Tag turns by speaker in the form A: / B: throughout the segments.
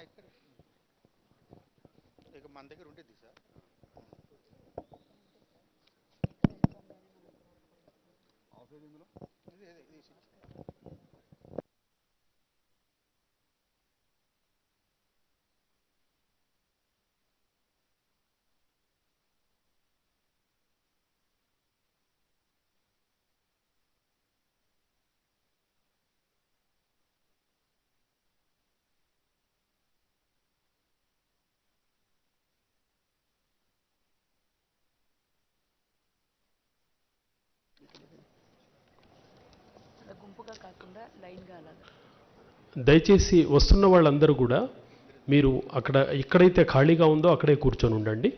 A: ఇక్కడ ఇక మన దగ్గర ఉంటుంది సార్.
B: దయచేసి వస్తున్న వాళ్ళందరూ కూడా మీరు అక్కడ ఎక్కడైతే ఖాళీగా ఉందో అక్కడే కూర్చొని ఉండండి.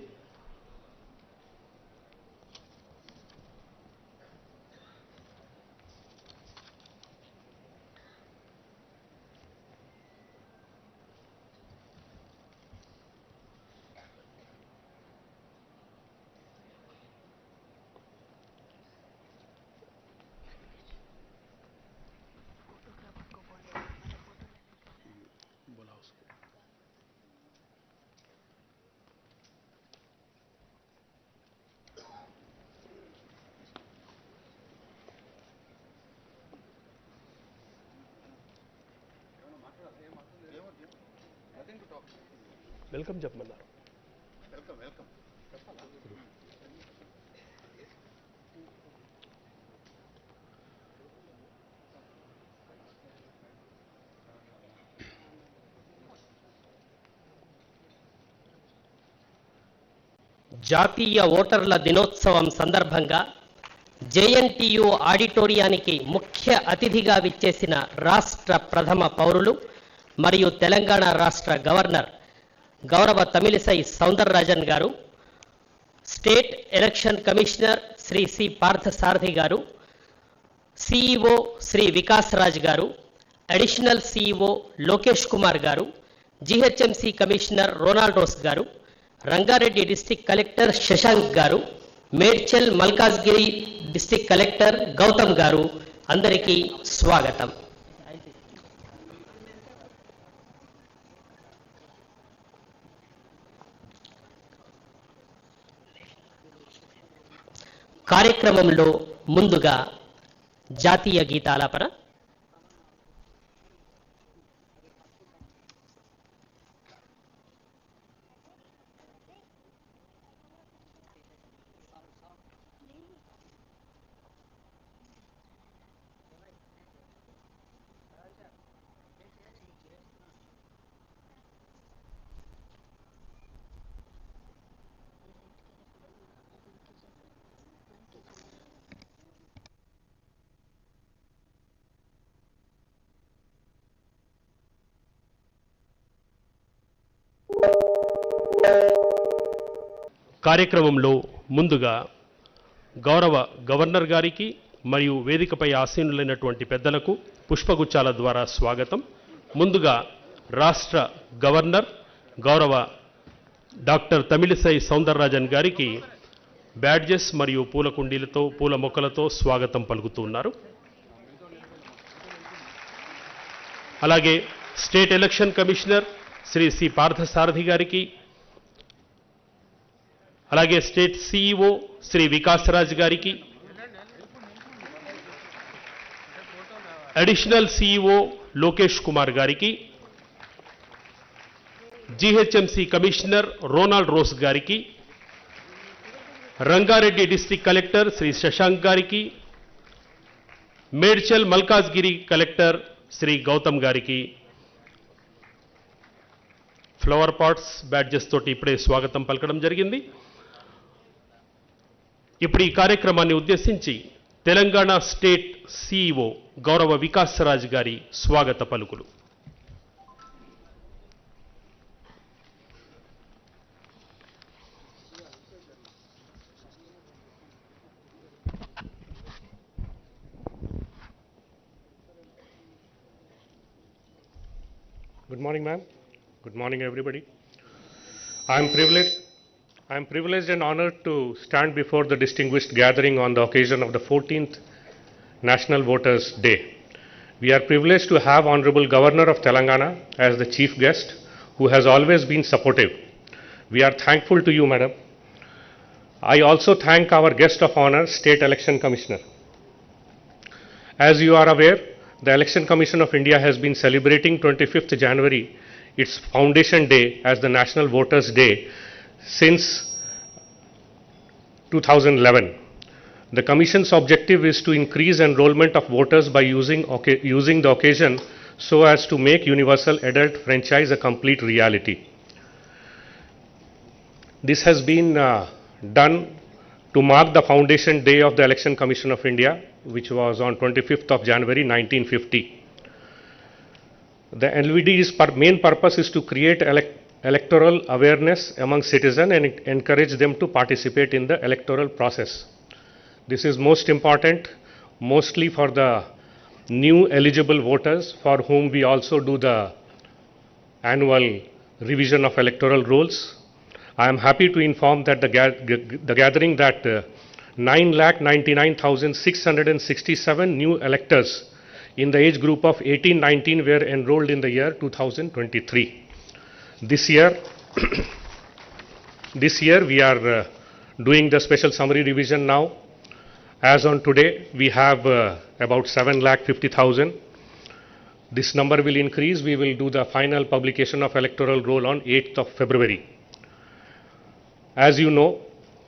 B: వెల్కమ్ చెప్పమన్నారు.
C: జాతీయ ఓటర్ల దినోత్సవం సందర్భంగా జేఎన్టీయు ఆడిటోరియానికి ముఖ్య అతిథిగా విచ్చేసిన రాష్ట్ర ప్రథమ పౌరులు మరియు తెలంగాణ రాష్ట్ర గవర్నర్ గౌరవ Tamilisai Soundararajan garu, state election commissioner Shri C Parthasarathy garu, CEO Shri Vikas Raj గారు, అడిషనల్ సిఇఓ లోకేష్ కుమార్ గారు, జిహెచ్ఎంసి కమిషనర్ రోనాల్డోస్ గారు, రంగారెడ్డి డిస్టిక్ కలెక్టర్ శశాంక్ గారు, మేడ్చల్ మల్కాజ్గిరి డిస్టిక్ కలెక్టర్ గౌతమ్ గారు, అందరికీ స్వాగతం. కార్యక్రమంలో ముందుగా జాతీయ గీతాలాపన.
B: కార్యక్రమంలో ముందుగా గౌరవ గవర్నర్ గారికి మరియు వేదికపై ఆసీనులైనటువంటి పెద్దలకు పుష్పగుచ్చాల ద్వారా స్వాగతం. ముందుగా రాష్ట్ర గవర్నర్ గౌరవ డాక్టర్ తమిళిసై సౌందరరాజన్ గారికి బ్యాడ్జెస్ మరియు పూల కుండీలతో పూల మొక్కలతో స్వాగతం పలుకుతూ ఉన్నారు. అలాగే state election commissioner Shri C Parthasarathy గారికి, అలాగే స్టేట్ సిఇఓ శ్రీ వికాస్ రాజ్ గారికి, అడిషనల్ సిఇఓ లోకేష్ కుమార్ గారికి, జిహెచ్ఎంసి కమిషనర్ రోనాల్డ్ రోస్ గారికి, రంగారెడ్డి డిస్ట్రిక్ట్ కలెక్టర్ శ్రీ శశాంక్ గారికి, మేడ్చల్ మల్కాజ్గిరి కలెక్టర్ శ్రీ గౌతమ్ గారికి ఫ్లవర్ పాట్స్ బ్యాడ్జెస్ తోటి ఇప్పుడే స్వాగతం పలకడం జరిగింది. ఇప్పుడు ఈ కార్యక్రమాన్ని ఉద్దేశించి తెలంగాణ స్టేట్ సిఇఓ గౌరవ వికాస్ రాజ్ గారి స్వాగత పలుకులు.
D: Good morning, ma'am. Good morning, everybody. I am privileged and honored to stand before the distinguished gathering on the occasion of the 14th National Voters' Day. We are privileged to have Honorable Governor of Telangana as the chief guest, who has always been supportive. We are thankful to you, Madam. I also thank our guest of honor, State Election Commissioner. As you are aware, the Election Commission of India has been celebrating 25th January, its foundation day, as the National Voters' Day since 2011. The Commission's objective is to increase enrollment of voters by using the occasion so as to make universal adult franchise a complete reality. This has been done to mark the foundation day of the Election Commission of India, which was on 25th of January 1950. The LVD's main purpose is to create electoral awareness among citizens and encourage them to participate in the electoral process. This is most important, mostly for the new eligible voters, for whom we also do the annual revision of electoral rolls. I am happy to inform that the gathering that 9,99,667 new electors in the age group of 18-19 were enrolled in the year 2023. This year, we are doing the special summary revision now. As on today, we have about 7,50,000. This number will increase. We will do the final publication of electoral roll on 8th of February. As you know,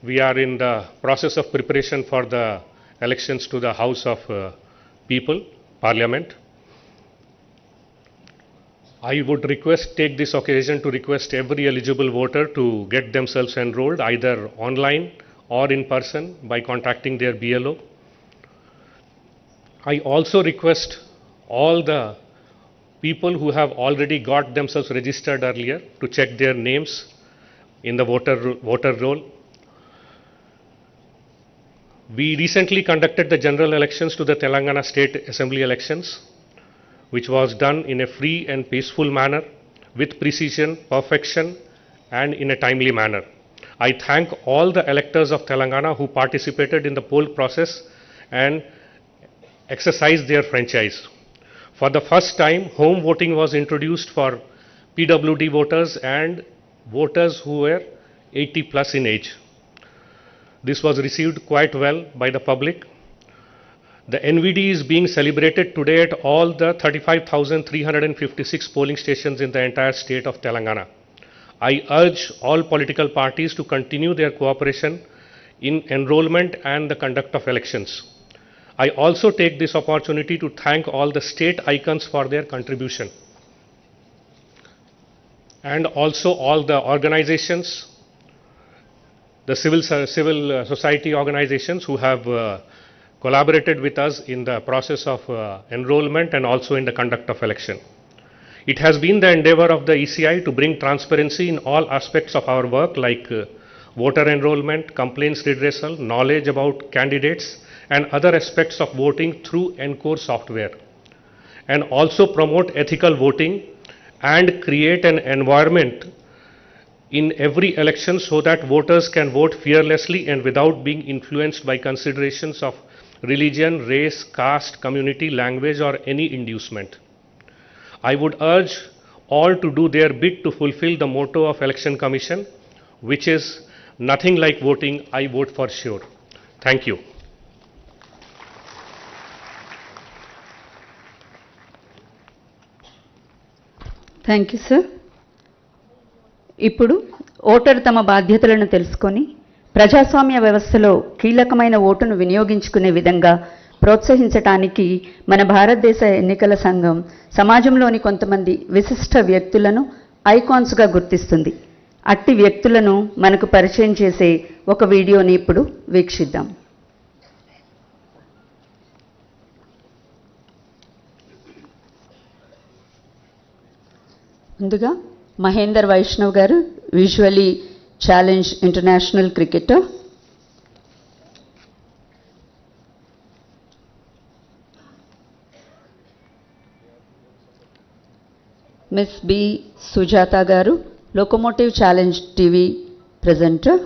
D: we are in the process of preparation for the elections to the House of People, Parliament. I would take this occasion to request every eligible voter to get themselves enrolled either online or in person by contacting their BLO. I also request all the people who have already got themselves registered earlier to check their names in the voter roll. We recently conducted the general elections to the Telangana State Assembly elections, which was done in a free and peaceful manner, with precision, perfection, and in a timely manner. I thank all the electors of Telangana who participated in the poll process and exercised their franchise. For the first time, home voting was introduced for PWD voters and voters who were 80 plus in age. This was received quite well by the public. The NVD is being celebrated today at all the 35,356 polling stations in the entire state of Telangana. I urge all political parties to continue their cooperation in enrollment and the conduct of elections. I also take this opportunity to thank all the state icons for their contribution, and also all the organizations, the civil society organizations who have collaborated with us in the process of enrollment and also in the conduct of election. It has been the endeavor of the ECI to bring transparency in all aspects of our work, like voter enrollment, complaints redressal, knowledge about candidates, and other aspects of voting through ENCORE software, and also promote ethical voting and create an environment in every election so that voters can vote fearlessly and without being influenced by considerations of religion, race, caste, community, language, or any inducement. I would urge all to do their bit to fulfill the motto of Election Commission, which is nothing like voting, I vote for sure. Thank you.
A: Thank you sir. ఇప్పుడు voter తమ బాధ్యతలను తెలుసుకొని ప్రజాస్వామ్య వ్యవస్థలో కీలకమైన ఓటును వినియోగించుకునే విధంగా ప్రోత్సహించటానికి మన భారతదేశ ఎన్నికల సంఘం సమాజంలోని కొంతమంది విశిష్ట వ్యక్తులను ఐకాన్స్గా గుర్తిస్తుంది. అట్టి వ్యక్తులను మనకు పరిచయం చేసే ఒక వీడియోని ఇప్పుడు వీక్షిద్దాం. ముందుగా Mahender Vaishnav garu, visually challenge international cricketer. Miss B Sujatha garu, locomotive challenge TV presenter.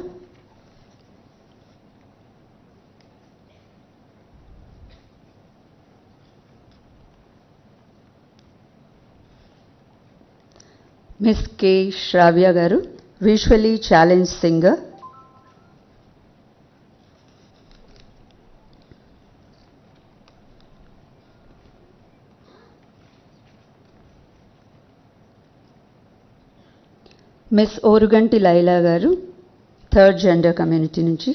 A: Miss K. Shravya Garu, visually challenged singer. Miss Oruganti Laila Garu, third gender community నుంచి.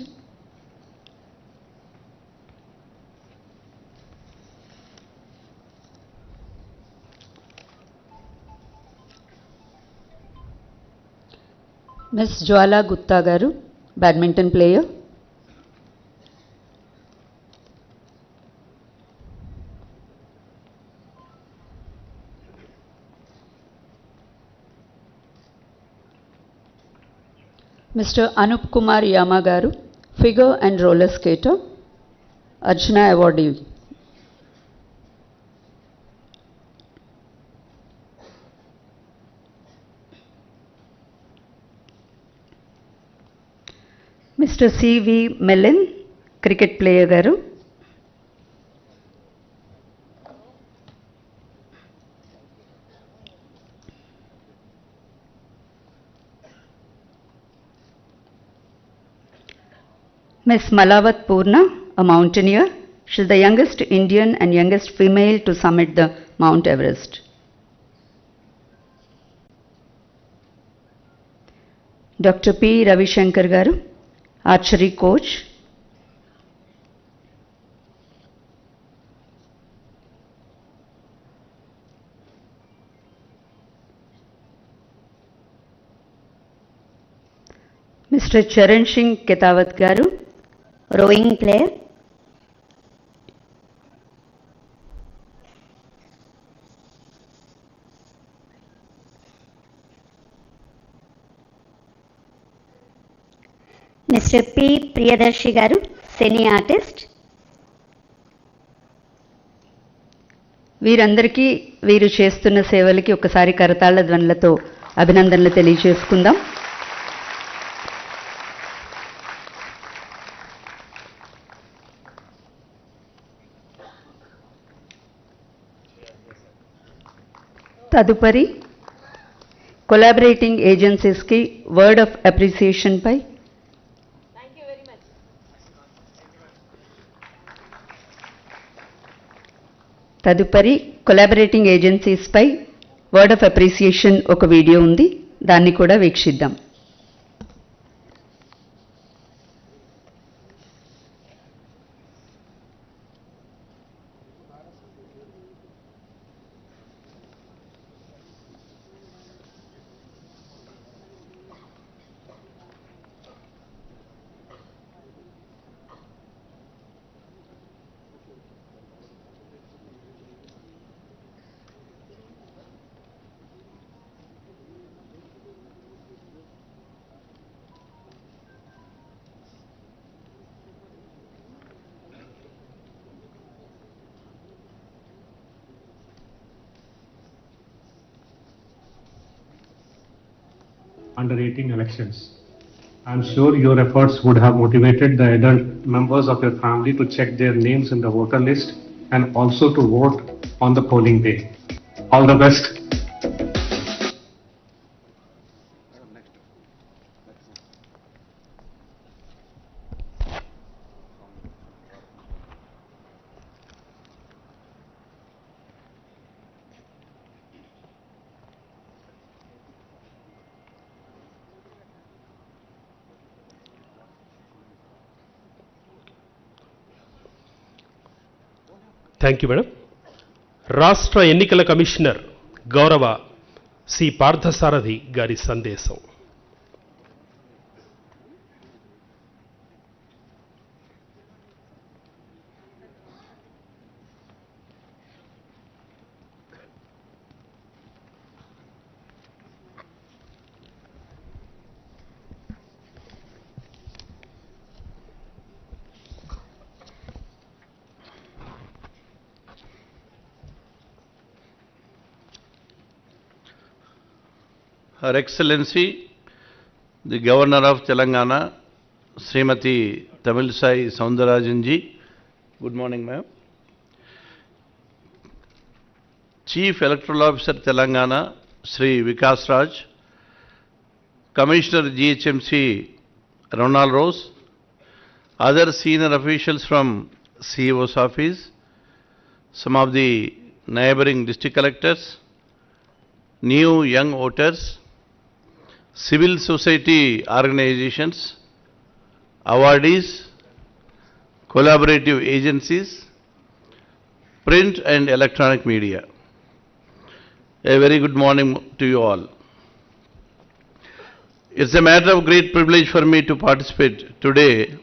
A: Miss Jwala Gupta Garu, badminton player. Mr. Anup Kumar Yama Garu, figure and roller skater, Arjuna awardee. Mr. C.V. Mellin, cricket player Garu. Miss Malavat Purna, a mountaineer. She is the youngest Indian and youngest female to summit the Mount Everest. Dr. P. Ravi Shankar Garu, archery coach. Mr. Charan Singh Ketawat Garu, rowing player.
E: Mr. P. Priyadarshi Garu, cine artist.
A: వీరందరికీ వీరు చేస్తున్న సేవలకి ఒకసారి కరతాళ ధ్వనులతో అభినందనలు తెలియజేసుకుందాం. తదుపరి collaborating ఏజెన్సీస్కి word of appreciation పై word of appreciation ఒక వీడియో ఉంది, దాన్ని కూడా వీక్షిద్దాం.
D: Under 18 elections. I'm sure your efforts would have motivated the adult members of your family to check their names in the voter list and also to vote on the polling day. All the best.
B: Thank you madam. రాష్ట్ర ఎన్నికల commissioner గౌరవ C Parthasarathi గారి సందేశం.
F: Her Excellency, the Governor of Telangana, Srimati Tamilisai Soundararajan ji. Good morning, ma'am. Chief Electoral Officer Telangana, Sri Vikas Raj, Commissioner GHMC Ronald Rose, other senior officials from CEO's office, some of the neighboring district collectors, new young voters, civil society organizations, awardees, collaborative agencies, print and electronic media. A very good morning to you all. It's a matter of great privilege for me to participate today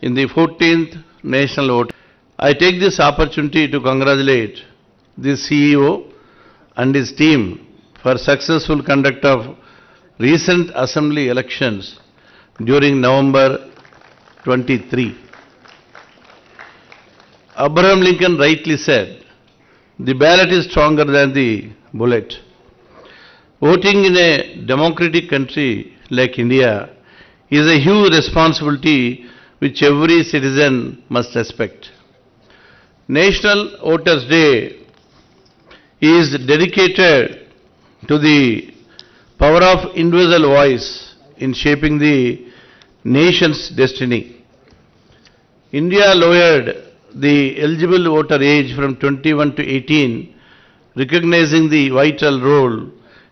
F: in the 14th National Vote. I take this opportunity to congratulate the CEO and his team for successful conduct of recent assembly elections during November 23. Abraham Lincoln rightly said, the ballot is stronger than the bullet. Voting in a democratic country like India is a huge responsibility which every citizen must respect. National Voters' Day is dedicated to the power of individual voice in shaping the nation's destiny. India lowered the eligible voter age from 21 to 18, recognizing the vital role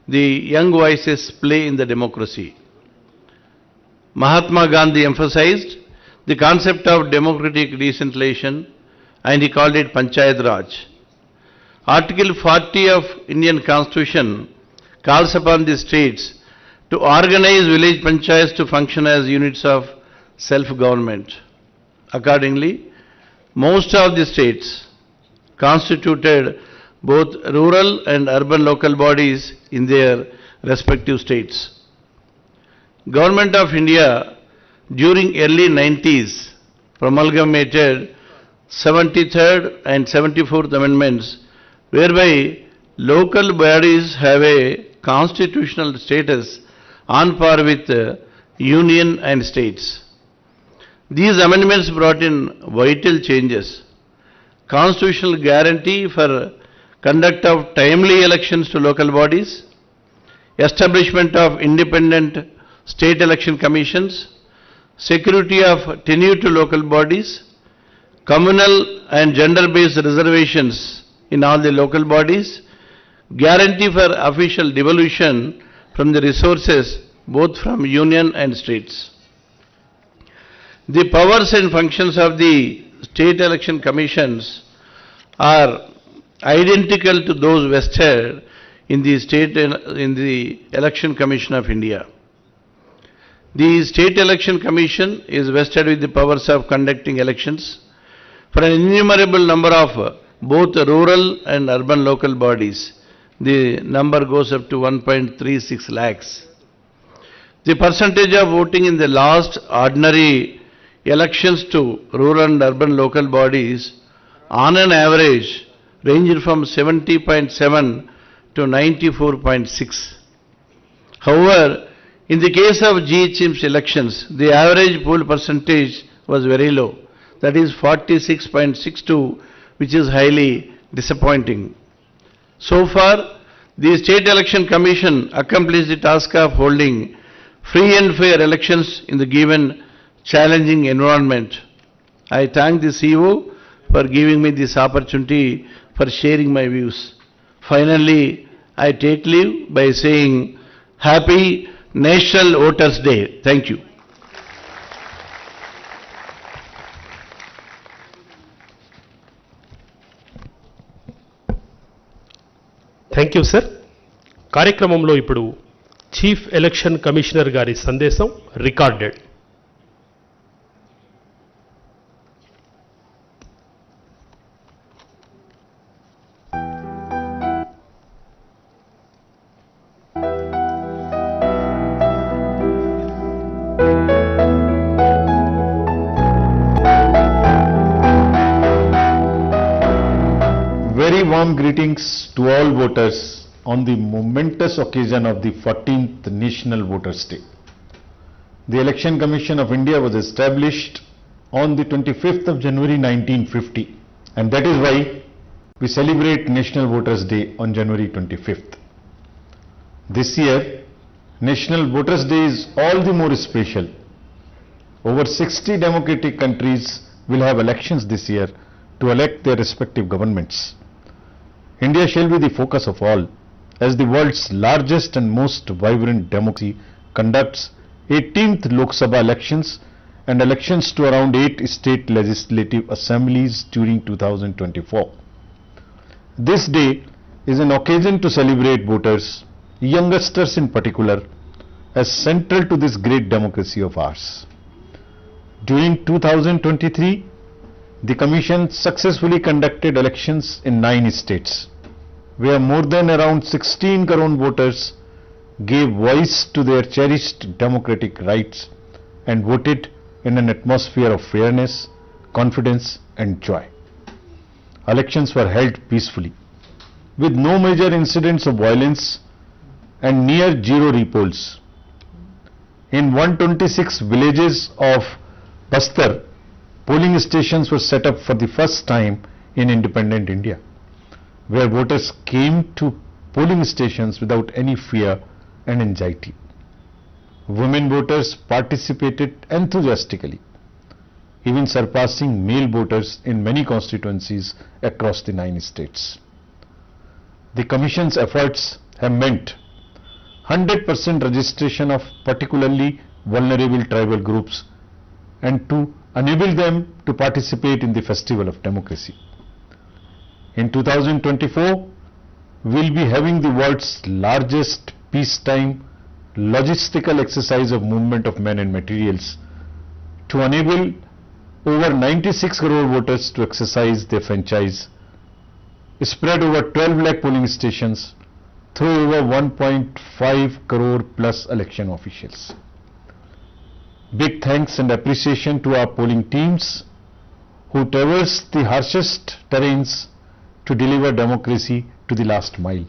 F: the young voices play in the democracy. Mahatma Gandhi emphasized the concept of democratic decentralization and he called it Panchayat Raj. Article 40 of Indian Constitution calls upon the states to organize village panchayats to function as units of self-government. Accordingly, most of the states constituted both rural and urban local bodies in their respective states. Government of India during early 90s promulgated 73rd and 74th amendments whereby local bodies have a constitutional status on par with union and states. These amendments brought in vital changes. Constitutional guarantee for conduct of timely elections to local bodies, establishment of independent state election commissions, security of tenure to local bodies, communal and gender-based reservations in all the local bodies, guarantee for official devolution from the resources both from union and states. The powers and functions of the state election commissions are identical to those vested in the Election Commission of India. The State Election Commission is vested with the powers of conducting elections for an innumerable number of both rural and urban local bodies. The number goes up to 1.36 lakhs. The percentage of voting in the last ordinary elections to rural and urban local bodies on an average ranged from 70.7 to 94.6. However, in the case of GHMC elections, the average poll percentage was very low, that is 46.62, which is highly disappointing. So far, the State Election Commission accomplished the task of holding free and fair elections in the given challenging environment. I thank the CEO for giving me this opportunity for sharing my views. Finally, I take leave by saying Happy National Voters' Day. Thank you.
B: Thank you sir. కార్యక్రమంలో ఇప్పుడు chief election commissioner గారి సందేశం recorded.
G: Very warm greetings to all voters on the momentous occasion of the 14th National Voters' Day. The Election Commission of India was established on the 25th of January 1950, and that is why we celebrate National Voters' Day on January 25th. This year, National Voters' Day is all the more special. Over 60 democratic countries will have elections this year to elect their respective governments. India shall be the focus of all, as the world's largest and most vibrant democracy conducts 18th Lok Sabha elections and elections to around 8 state legislative assemblies during 2024. This day is an occasion to celebrate voters, youngsters in particular, as central to this great democracy of ours. During 2023, the Commission successfully conducted elections in 9 states, where more than around 16 crore voters gave voice to their cherished democratic rights and voted in an atmosphere of fairness, confidence and joy. Elections were held peacefully, with no major incidents of violence and near zero repolls. In 126 villages of Bastar, polling stations were set up for the first time in independent India, where voters came to polling stations without any fear and anxiety. Women voters participated enthusiastically, even surpassing male voters in many constituencies across the 9 states. The Commission's efforts have meant 100% registration of particularly vulnerable tribal groups and to enable them to participate in the festival of democracy. In 2024, we will be having the world's largest peacetime logistical exercise of movement of men and materials to enable over 96 crore voters to exercise their franchise, spread over 12 lakh polling stations through over 1.5 crore plus election officials. Big thanks and appreciation to our polling teams who traverse the harshest terrains to deliver democracy to the last mile.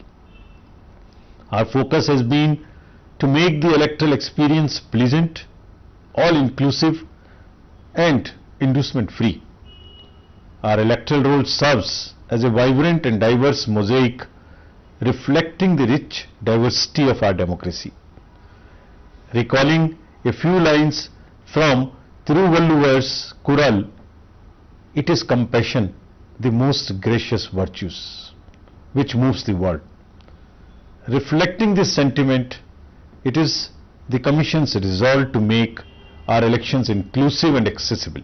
G: Our focus has been to make the electoral experience pleasant, all-inclusive and inducement-free. Our electoral roll serves as a vibrant and diverse mosaic reflecting the rich diversity of our democracy. Recalling a few lines from Thiruvalluvar's Kural, it is compassion, the most gracious virtues, which moves the world. Reflecting this sentiment, it is the Commission's resolve to make our elections inclusive and accessible.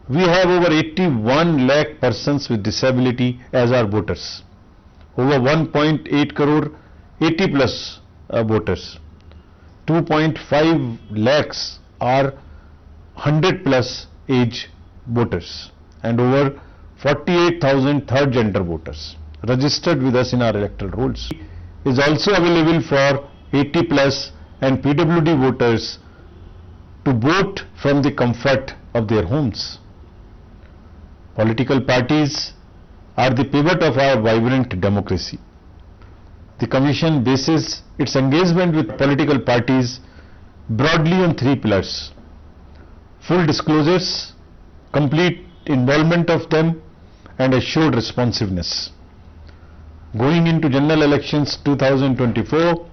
G: We have over 81 lakh persons with disability as our voters, over 1.8 crore 80 plus voters, 2.5 lakhs are 100 plus age voters and over 48,000 third gender voters registered with us in our electoral rolls. Is also available for 80 plus and PWD voters to vote from the comfort of their homes. Political parties are the pivot of our vibrant democracy. The Commission bases its engagement with political parties broadly on 3 pillars: full disclosures, complete involvement of them and assured responsiveness. Going into general elections 2024,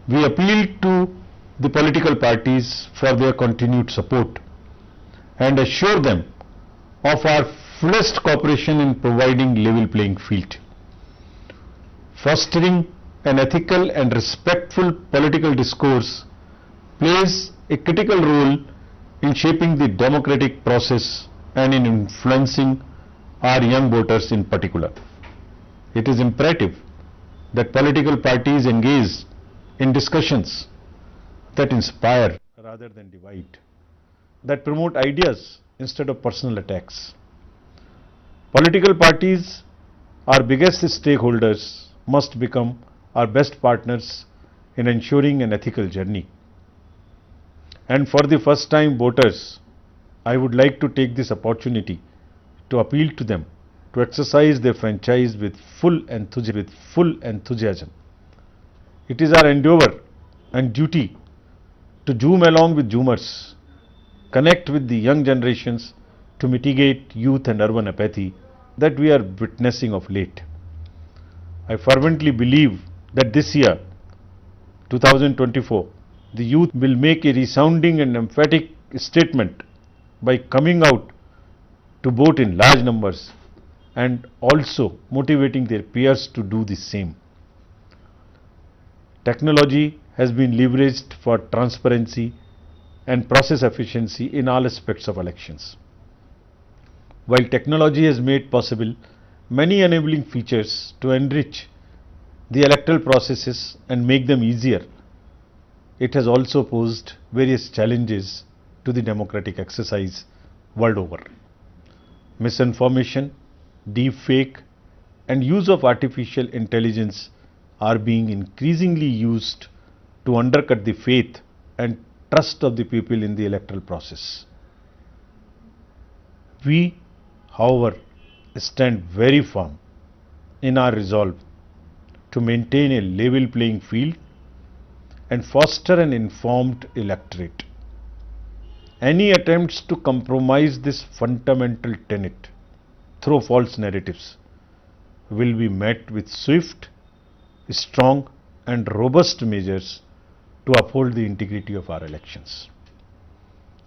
G: we appeal to the political parties for their continued support and assure them of our fullest cooperation in providing level playing field. Fostering an ethical and respectful political discourse plays a critical role in shaping the democratic process and in influencing our young voters in particular. It is imperative that political parties engage in discussions that inspire rather than divide, that promote ideas instead of personal attacks. Political parties, our biggest stakeholders, must become our best partners in ensuring an ethical journey. And for the first time voters, I would like to take this opportunity to appeal to them to exercise their franchise with full enthusiasm. It is our endeavour and duty to zoom along with zoomers, connect with the young generations to mitigate youth and urban apathy that we are witnessing of late. I fervently believe that this year 2024, the youth will make a resounding and emphatic statement by coming out to vote in large numbers and also motivating their peers to do the same. Technology has been leveraged for transparency and process efficiency in all aspects of elections. While technology has made possible many enabling features to enrich the electoral processes and make them easier, it has also posed various challenges to the democratic exercise world over. Misinformation, deepfake, and use of artificial intelligence are being increasingly used to undercut the faith and trust of the people in the electoral process. We, however, stand very firm in our resolve to maintain a level playing field and foster an informed electorate. Any attempts to compromise this fundamental tenet through false narratives will be met with swift, strong and robust measures to uphold the integrity of our elections.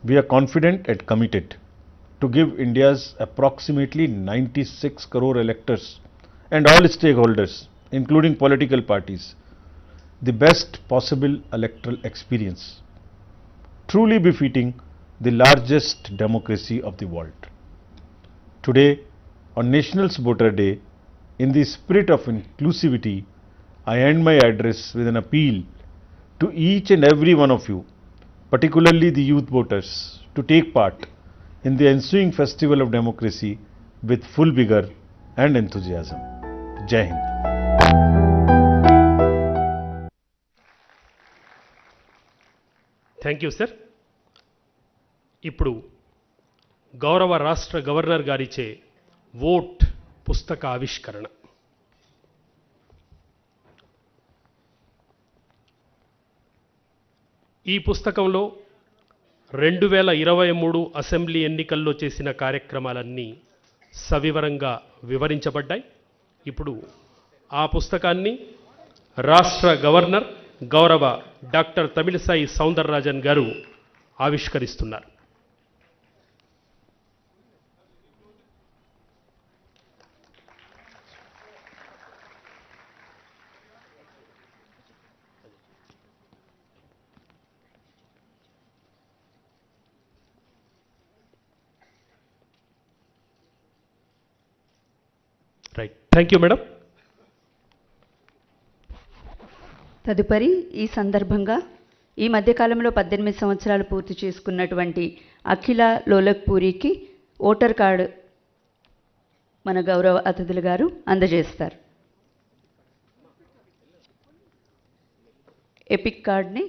G: We are confident and committed to give India's approximately 96 crore electors and all stakeholders, including political parties, the best possible electoral experience, truly befitting the largest democracy of the world. Today, on National Voter Day, in the spirit of inclusivity, I end my address with an appeal to each and every one of you, particularly the youth voters, to take part in the ensuing festival of democracy with full vigor and enthusiasm. Jai Hind.
B: Thank you sir. ఇప్పుడు గౌరవ రాష్ట్ర governor గారిచే vote పుస్తక ఆవిష్కరణ. ఈ పుస్తకంలో 2023 assembly ఎన్నికల్లో చేసిన కార్యక్రమాలన్నీ సవివరంగా వివరించబడ్డాయి. ఇప్పుడు ఆ పుస్తకాన్ని రాష్ట్ర గవర్నర్ గౌరవ డాక్టర్ తమిళిసాయి సౌందరరాజన్ గారు ఆవిష్కరిస్తున్నారు. Right, thank you madam.
A: తదుపరి ఈ సందర్భంగా ఈ మధ్యకాలంలో 18 సంవత్సరాలు పూర్తి చేసుకున్నటువంటి అఖిల లోలక్పూరికి ఓటర్ కార్డు మన గౌరవ అతిథులు గారు అందజేస్తారు. ఎపిక్ కార్డ్ని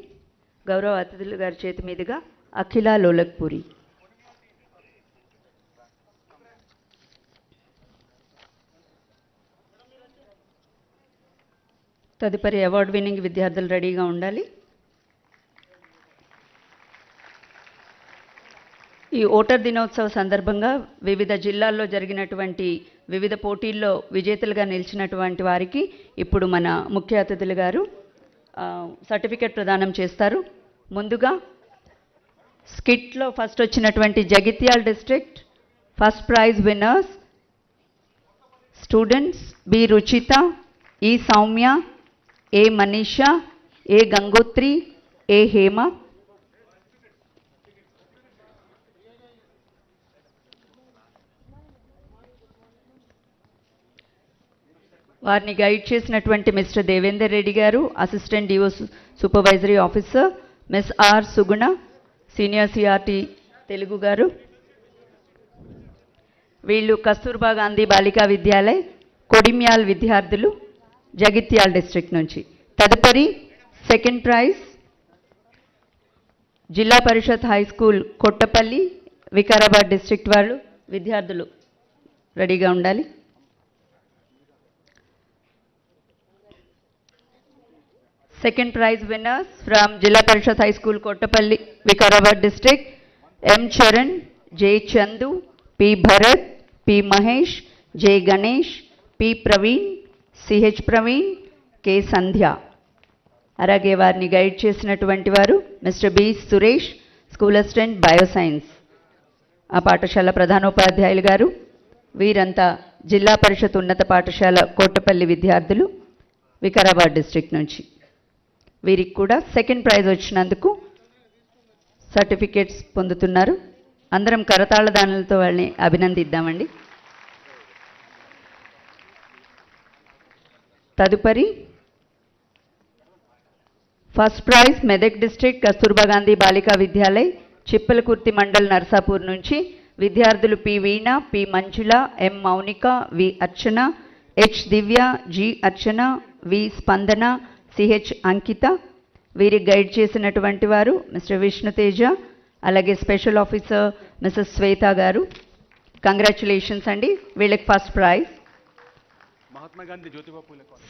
A: గౌరవ అతిథులు గారి చేతి మీదుగా అఖిల లోలక్పూరి. తదుపరి అవార్డు విన్నింగ్ విద్యార్థులు రెడీగా ఉండాలి. ఈ ఓటర్ దినోత్సవ సందర్భంగా వివిధ జిల్లాల్లో జరిగినటువంటి వివిధ పోటీల్లో విజేతలుగా నిలిచినటువంటి వారికి ఇప్పుడు మన ముఖ్య అతిథులు గారు సర్టిఫికెట్ ప్రదానం చేస్తారు. ముందుగా స్కిట్లో ఫస్ట్ వచ్చినటువంటి Jagtial district first prize winners students B Ruchitha, E Soumya, ఏ మనీషా, ఏ గంగోత్రి, ఏ హేమ. వారిని గైడ్ చేసినటువంటి mister Devender Reddy garu, assistant DO supervisory officer, miss R Suguna, senior CRT Telugu garu. వీళ్ళు కస్తూర్బా గాంధీ బాలికా విద్యాలయ్ కొడిమ్యాల్ విద్యార్థులు జగిత్యాల డిస్ట్రిక్ట్ నుంచి. తదుపరి second prize Zilla Parishad high school Kottapalli Vikarabad district వాళ్ళు విద్యార్థులు రెడీగా ఉండాలి. Second prize winners from Zilla Parishad high school Kottapalli Vikarabad district M Charan, J Chandu, P Bharath, P Mahesh, J Ganesh, P Praveen, CH Praveen, K Sandhya. అలాగే వారిని గైడ్ చేసినటువంటి వారు Mister B Suresh, school assistant bioscience, ఆ పాఠశాల ప్రధానోపాధ్యాయులు గారు. వీరంతా జిల్లా పరిషత్ ఉన్నత పాఠశాల కోటపల్లి విద్యార్థులు, వికారాబాద్ డిస్ట్రిక్ట్ నుంచి. వీరికి కూడా సెకండ్ ప్రైజ్ వచ్చినందుకు సర్టిఫికేట్స్ పొందుతున్నారు. అందరం కరతాళ దానులతో వాళ్ళని అభినందిద్దామండి. తదుపరి first prize Medak district Kasturba Gandhi Balika Vidyalaya, Chippalakurthi mandal, Narsapur నుంచి విద్యార్థులు P Veena, P Manjula, M Mounika, V Archana, H Divya, G Archana, V Spandana, CH అంకిత. వీరికి గైడ్ చేసినటువంటి వారు మిస్టర్ విష్ణుతేజ, అలాగే స్పెషల్ ఆఫీసర్ మిసెస్ శ్వేత గారు. కంగ్రాచులేషన్స్ అండి, వీళ్ళకి first prize.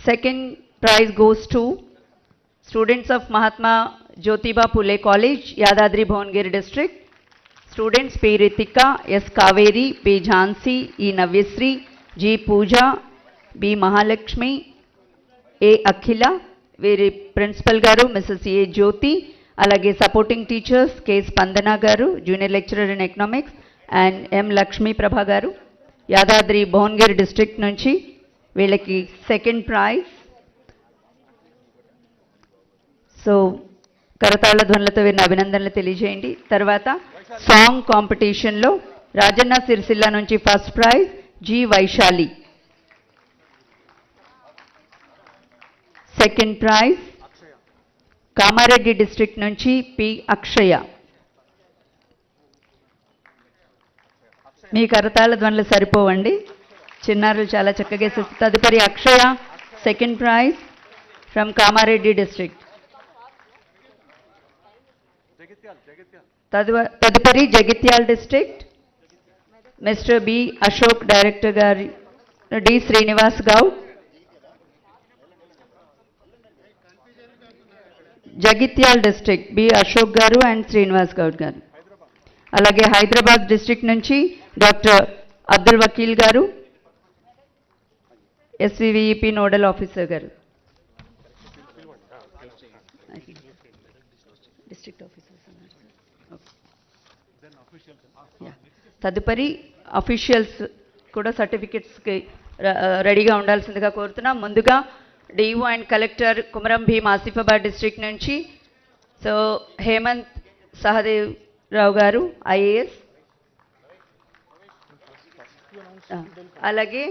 A: Second prize goes to students of Mahatma Jyotiba Phule college, Yadadri Bhuvanagiri district. Students P Ritika, S Kaveri, P Jhansi, E Navyasri, G Pooja, B Mahalakshmi, A Akhila. వీరి principal గారు Mrs ఏ జ్యోతి, అలాగే supporting teachers K Spandana garu, junior lecturer in economics, and M Lakshmi Prabha garu, Yadadri Bhuvanagiri district నుంచి. వీళ్ళకి second prize. So కరతాళ ధ్వనులతో వీరిని అభినందనలు తెలియజేయండి. తర్వాత సాంగ్ కాంపిటీషన్లో రాజన్న సిరిసిల్ల నుంచి first prize G Vaishali. Second prize Kamareddy district నుంచి పి అక్షయ. మీ కరతాళ ధ్వనులు సరిపోవండి, చిన్నారులు చాలా చక్కగా వేసేస్తారు. తదుపరి Akshaya second prize from Kamareddy district. తదుపరి Jagtial district Mister B Ashok, director గారి D Srinivas Goud. Jagtial district B Ashok garu and Srinivas Goud garu. అలాగే హైదరాబాద్ డిస్ట్రిక్ట్ నుంచి doctor Abdul Vakeel garu, SVEEP nodal officer garu. District officers. తదుపరి అఫీషియల్స్ కూడా సర్టిఫికెట్స్కి రెడీగా ఉండాల్సిందిగా కోరుతున్నాం. ముందుగా DEO and collector Komaram Bheem Asifabad district నుంచి సో హేమంత్ సహదేవ్ రావు గారు ఐఏఎస్, అలాగే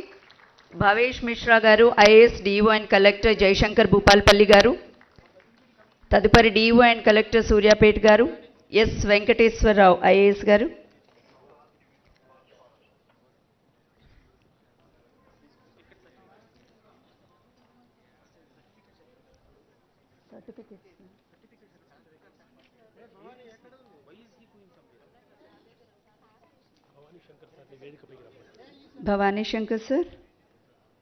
A: Bhavesh Mishra garu IAS DEO and collector Jayashankar Bhupalpally garu. తదుపరి DEO and collector Suryapet garu S Venkateswararao IAS garu. Bhavani Shankar sir,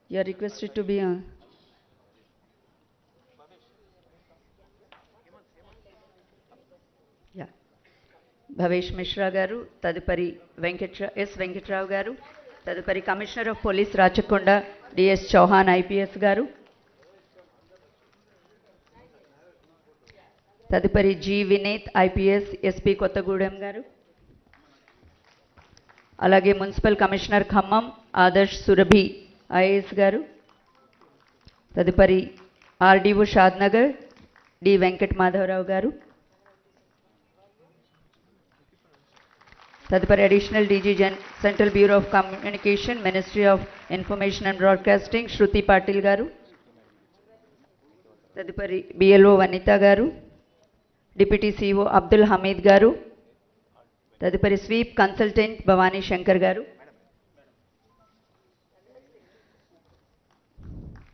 A: you are requested to be on. Yeah. Bhavesh Mishra garu, తదుపరి వెంకట్రావు గారు, తదుపరి commissioner of police Rachakonda DS Chauhan IPS garu, తదుపరి G Vineeth IPS SP Kothagudem garu, అలాగే municipal commissioner Khammam Adarsh Surabhi IAS garu, తదుపరి RDO Shadnagar D Venkat Madhavarao garu, తదుపరి additional DG central bureau of communication ministry of information and broadcasting Shruti Patil garu, తదుపరి BLO వనిత గారు, deputy CEO Abdul Hamid గారు, తదుపరి స్వీప్ కన్సల్టెంట్ భవానీ శంకర్ గారు.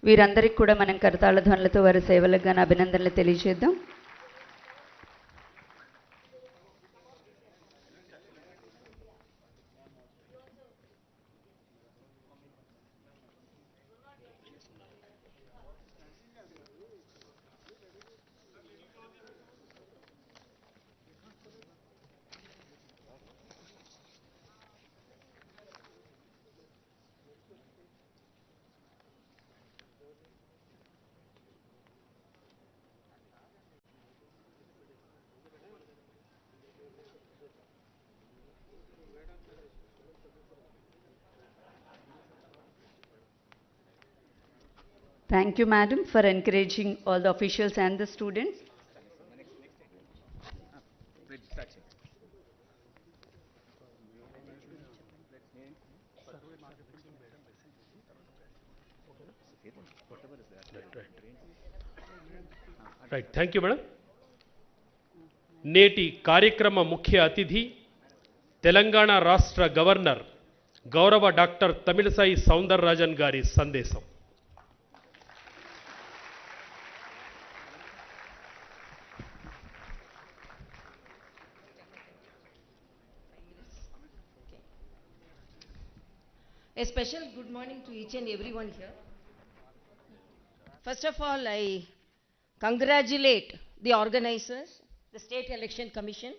A: వీరందరికీ కూడా మనం కరతాళ ధ్వనులతో వారి సేవలకు గాను అభినందనలు తెలియజేద్దాం. Thank you, madam, for encouraging all the officials and the students.
B: Right thank you madam. నేటి కార్యక్రమ ముఖ్య అతిథి తెలంగాణ రాష్ట్ర గవర్నర్ గౌరవ డాక్టర్ తమిళసాయి సౌందరరాజన్ గారి సందేశం.
H: A special good morning to each and everyone here. First of all, I congratulate the organizers, the State Election Commission,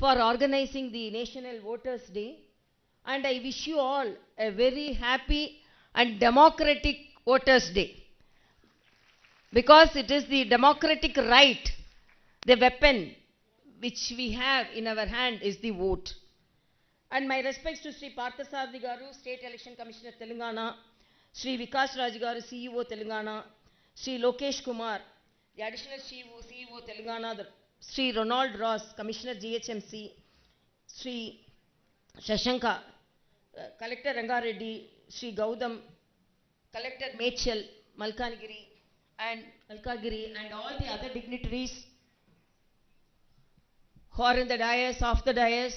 H: for organizing the National Voters' Day, and I wish you all a very happy and democratic Voters' Day, because it is the democratic right, the weapon which we have in our hand is the vote. And my respects to Sri Parthasarathi Garu, State Election Commissioner Telangana, Sri Vikas Raj Garu, CEO Telangana, Sri Lokesh Kumar, the Additional CEO Telangana, Sri Ronald Ross, Commissioner GHMC, Sri Shashanka, Collector Rangareddy, Sri Gaudam, Collector Mechal, Malkagiri, and all the other dignitaries who are in the dais, off the dais,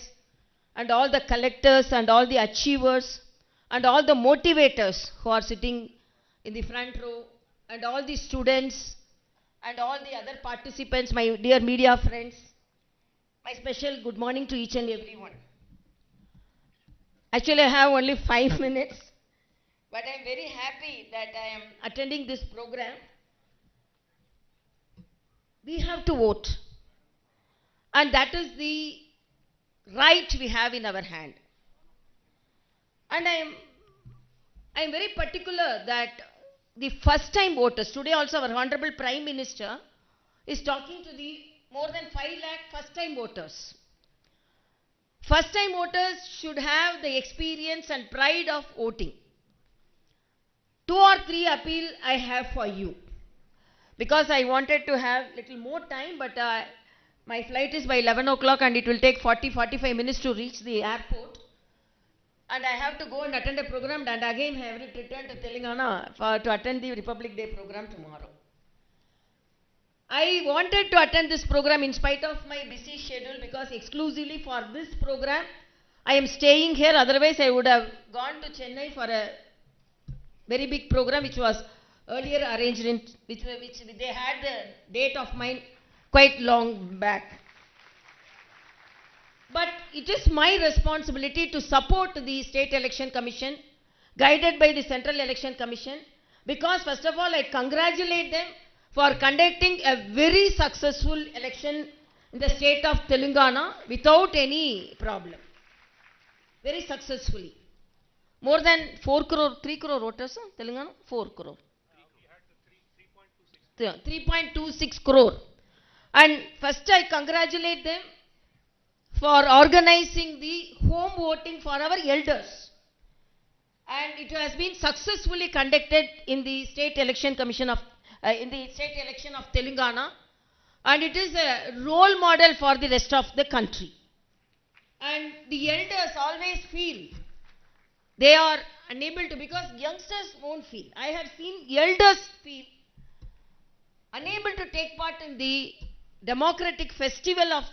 H: and all the collectors and all the achievers and all the motivators who are sitting in the front row, and all the students and all the other participants, my dear media friends, my special good morning to each and everyone. Actually, I have only 5 minutes, but I am very happy that I am attending this program. We have to vote, and that is the right we have in our hand. And I am very particular that the first time voters, today also our Honorable Prime Minister is talking to the more than 5 lakh first time voters. First time voters should have the experience and pride of voting. 2 or 3 appeal I have for you, because I wanted to have little more time, but my flight is by 11 o'clock and it will take 40-45 minutes to reach the airport. And I have to go and attend a program, and again I have to return to Telangana to attend the Republic Day program tomorrow. I wanted to attend this program in spite of my busy schedule, because exclusively for this program I am staying here. Otherwise I would have gone to Chennai for a very big program which was earlier arranged in which they had the date of mine quite long back. But it is my responsibility to support the State Election Commission, guided by the Central Election Commission, because first of all I congratulate them for conducting a very successful election in the state of Telangana without any problem. Very successfully. More than 3 crore voters, Telangana? 4 crore. 3.26 crore. And first I congratulate them for organizing the home voting for our elders. And it has been successfully conducted in the State Election Commission of, in the State Election of Telangana. And it is a role model for the rest of the country. And the elders always feel they are unable to, because youngsters won't feel. I have seen elders feel unable to take part in the democratic festival of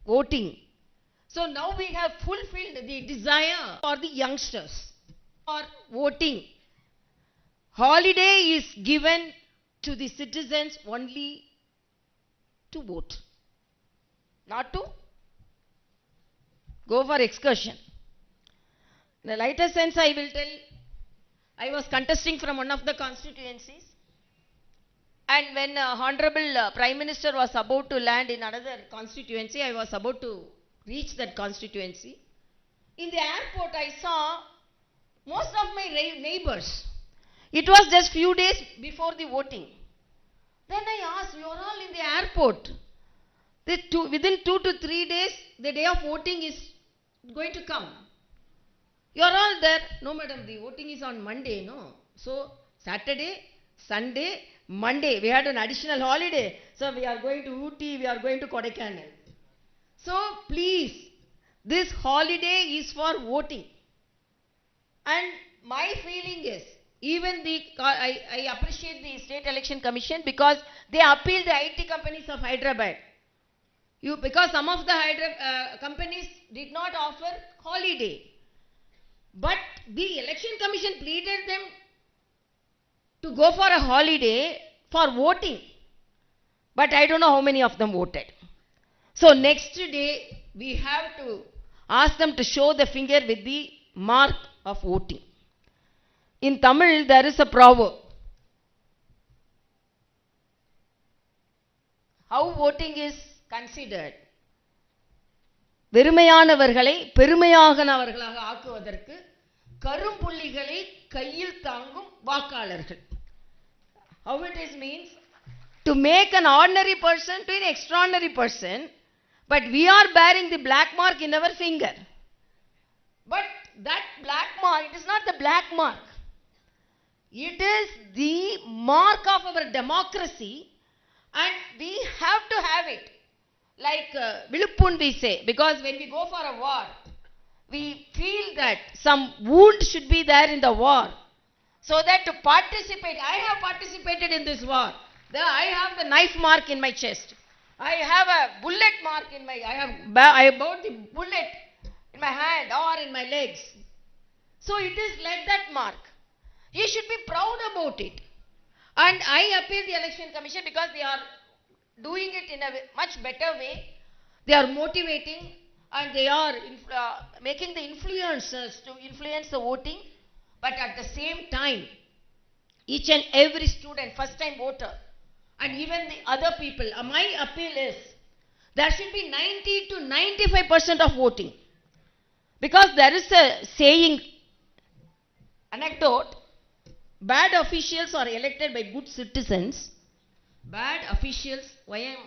H: voting. So now we have fulfilled the desire for the youngsters for voting. Holiday is given to the citizens only to vote, not to go for excursion. In a lighter sense I will tell, I was contesting from one of the constituencies, and when Honorable Prime Minister was about to land in another constituency, I was about to reach that constituency. In the airport I saw most of my neighbors. It was just few days before the voting. Then I asked, you are all in the airport. Within 2 to 3 days, the day of voting is going to come. You are all there. No madam, the voting is on Monday, no. So Saturday, Sunday, Monday, we had an additional holiday. So we are going to Ooty, we are going to Kodaikanal. So please, this holiday is for voting. And my feeling is, even I appreciate the State Election Commission because they appealed the IT companies of Hyderabad. Because some of the companies did not offer holiday. But the Election Commission pleaded them to go for a holiday for voting. But I don't know how many of them voted. So next day, we have to ask them to show the finger with the mark of voting. In Tamil, there is a proverb. How voting is considered. வெறுமையானவர்களை பெருமையானவர்களாக ஆக்குவதற்கு கரும்புள்ளிகளை கையில் தாங்கும் வாக்காளர்கள். How it is means to make an ordinary person to an extraordinary person, but we are bearing the black mark in our finger. But that black mark, it is not the black mark. It is the mark of our democracy, and we have to have it. Like Viluppun we say, because when we go for a war, we feel that some wound should be there in the war. So that to participate, I have participated in this war. I have the knife mark in my chest. I have a bullet mark in my, I bought the bullet in my hand or in my legs. So it is like that mark. You should be proud about it. And I appeal the Election Commission because they are doing it in a much better way. They are motivating and they are making the influencers to influence the voting. But at the same time, each and every student, first time voter, and even the other people, my appeal is, there should be 90 to 95% of voting. Because there is a saying, anecdote, bad officials are elected by good citizens. Bad officials, why I am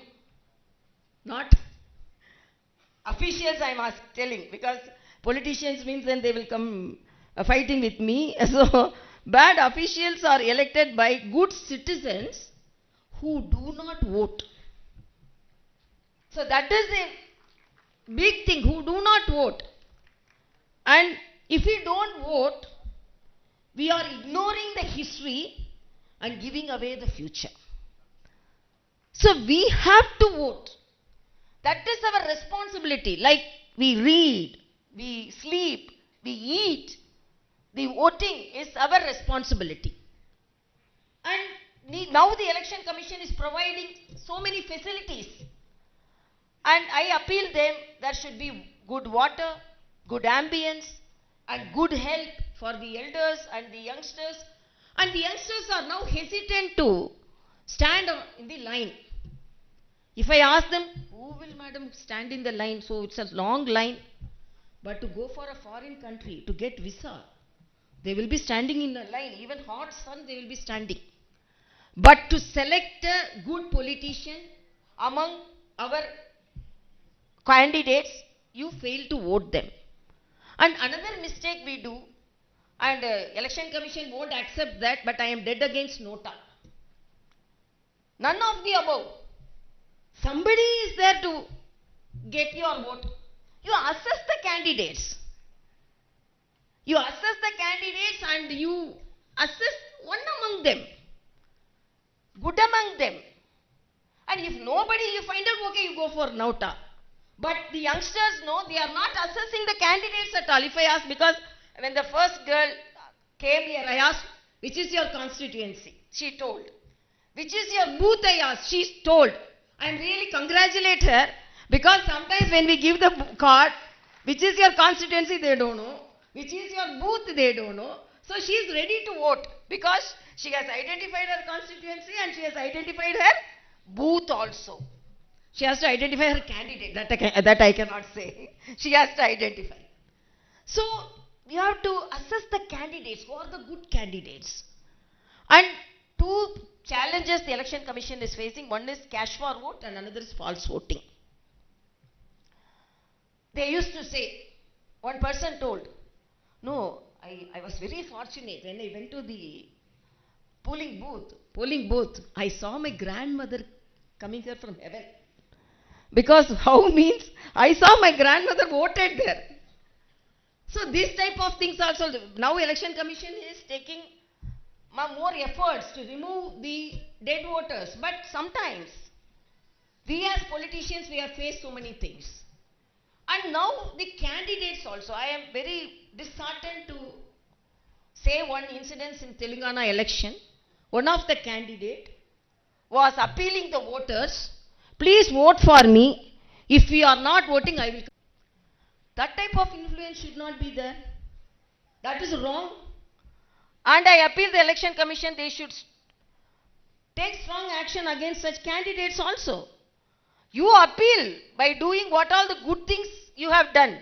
H: not officials I am telling, because politicians means then they will come fighting with me. So bad officials are elected by good citizens who do not vote. So that is a big thing, who do not vote. And if we don't vote, we are ignoring the history and giving away the future. So we have to vote. That is our responsibility. Like we read, we sleep, we eat. The voting is our responsibility. And now the Election Commission is providing so many facilities. And I appeal them, there should be good water, good ambience, and good health for the elders and the youngsters. And the youngsters are now hesitant to stand in the line. If I ask them, who will madam stand in the line? So it's a long line. But to go for a foreign country, to get visa, they will be standing in a line. Even hot sun, they will be standing. But to select a good politician among our candidates, you fail to vote them. And another mistake we do, and Election Commission won't accept that, but I am dead against Nota. None of the above. Somebody is there to get your vote. You assess the candidates. You assess the candidates and you assess one among them. Good among them. And if nobody, you find out, okay, you go for Nota. But the youngsters know they are not assessing the candidates at all. If I ask, because when the first girl came here, I asked, which is your constituency? She told. Which is your booth? I asked. She told. I really congratulate her because sometimes when we give the card, which is your constituency, they don't know. Which is your booth, they don't know. So she is ready to vote because she has identified her constituency and she has identified her booth also. She has to identify her candidate. That I cannot say. She has to identify. So we have to assess the candidates. Who are the good candidates? And two challenges the Election Commission is facing. One is cash for vote and another is false voting. They used to say, one person told, no, I was very fortunate when I went to the polling booth, I saw my grandmother coming here from heaven. Because how means I saw my grandmother voted there. So this type of things also, now election commission is taking more efforts to remove the dead voters. But sometimes we as politicians, we have faced so many things. And now the candidates also, I am very disheartened to say one incident in Telangana election. One of the candidate was appealing the voters, please vote for me. If you are not voting, I will. That type of influence should not be there. That is wrong. And I appeal the election commission, they should take strong action against such candidates also. You appeal by doing what all the good things you have done.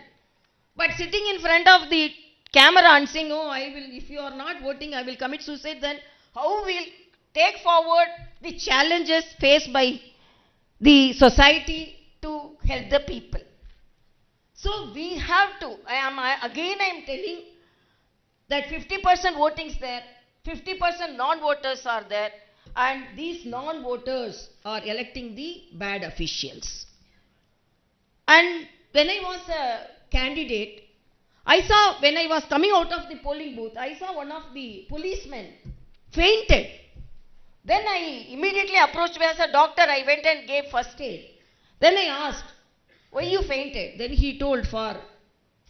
H: But sitting in front of the camera and saying, oh, I will, if you are not voting, I will commit suicide, then how will take forward the challenges faced by the society to help the people? So we have to, I am telling that 50% voting is there, 50% non-voters are there, and these non-voters are electing the bad officials. And when I was a candidate, I saw, when I was coming out of the polling booth, I saw one of the policemen fainted. Then I immediately approached me as a doctor, I went and gave first aid. Then I asked, why you fainted? Then he told, for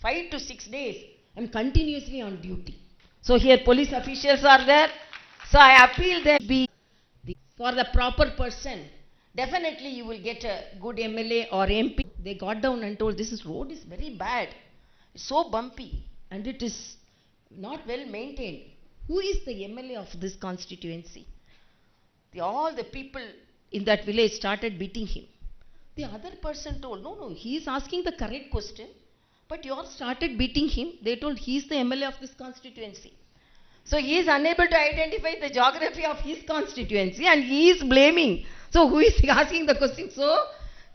H: 5 to 6 days, I am continuously on duty. So here police officials are there. So I appeal them be for the proper person. Definitely you will get a good MLA or MP. They got down and told, this road is very bad. It's so bumpy and it is not well maintained. Who is the MLA of this constituency? All the people in that village started beating him. The other person told, no, he is asking the correct question, but you all started beating him. They told he is the MLA of this constituency. So he is unable to identify the geography of his constituency and he is blaming. So who is asking the question? So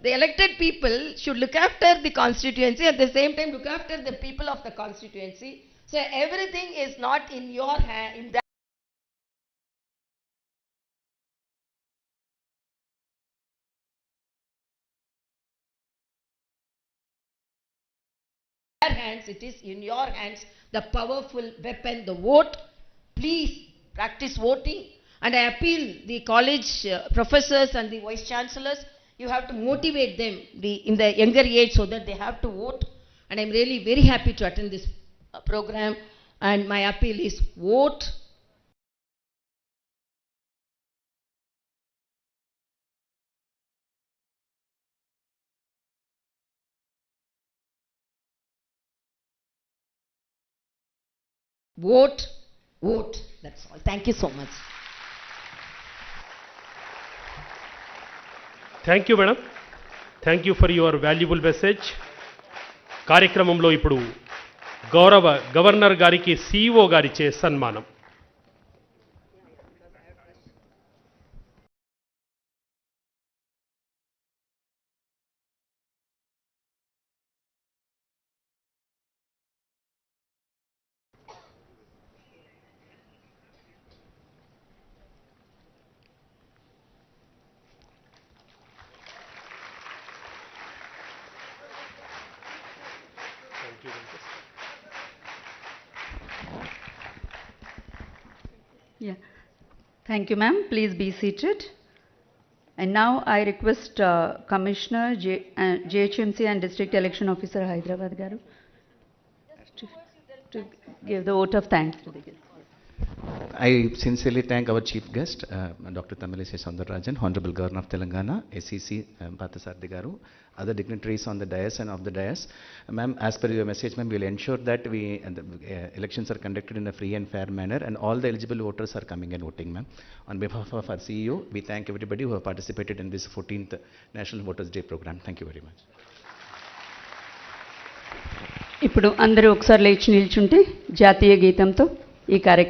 H: the elected people should look after the constituency, at the same time look after the people of the constituency. So everything is not in your hand, in that hands, it is in your hands, the powerful weapon, the vote. Please practice voting. And I appeal the college professors and the vice chancellors, you have to motivate them in the younger age so that they have to vote. And I am really very happy to attend this program. And my appeal is vote. Vote, vote. That's all. Thank you so much.
B: Thank you madam. Thank you for your valuable message. కార్యక్రమంలో ఇప్పుడు గౌరవ governor గారికి CEO గారిచే సన్మానం.
A: Yeah. Thank you, ma'am. Please be seated. And now I request Commissioner JHMC and District Election Officer Hyderabad Garu to give the vote of thanks to the guests.
I: I sincerely thank our chief guest, Dr. Tamilisai Soundararajan, Honorable Governor of Telangana, SEC Pathasarthi Garu, other dignitaries on the dais and of the dais. Ma'am, as per your message, ma'am, we will ensure that the elections are conducted in a free and fair manner and all the eligible voters are coming and voting, ma'am. On behalf of our CEO, we thank everybody who have participated in this 14th National Voters Day program. Thank you very much.
A: ఇప్పుడు అందరూ ఒకసారి లేచి నిల్చుంటే జాతీయ గీతంతో ఈ కార్యక్రమం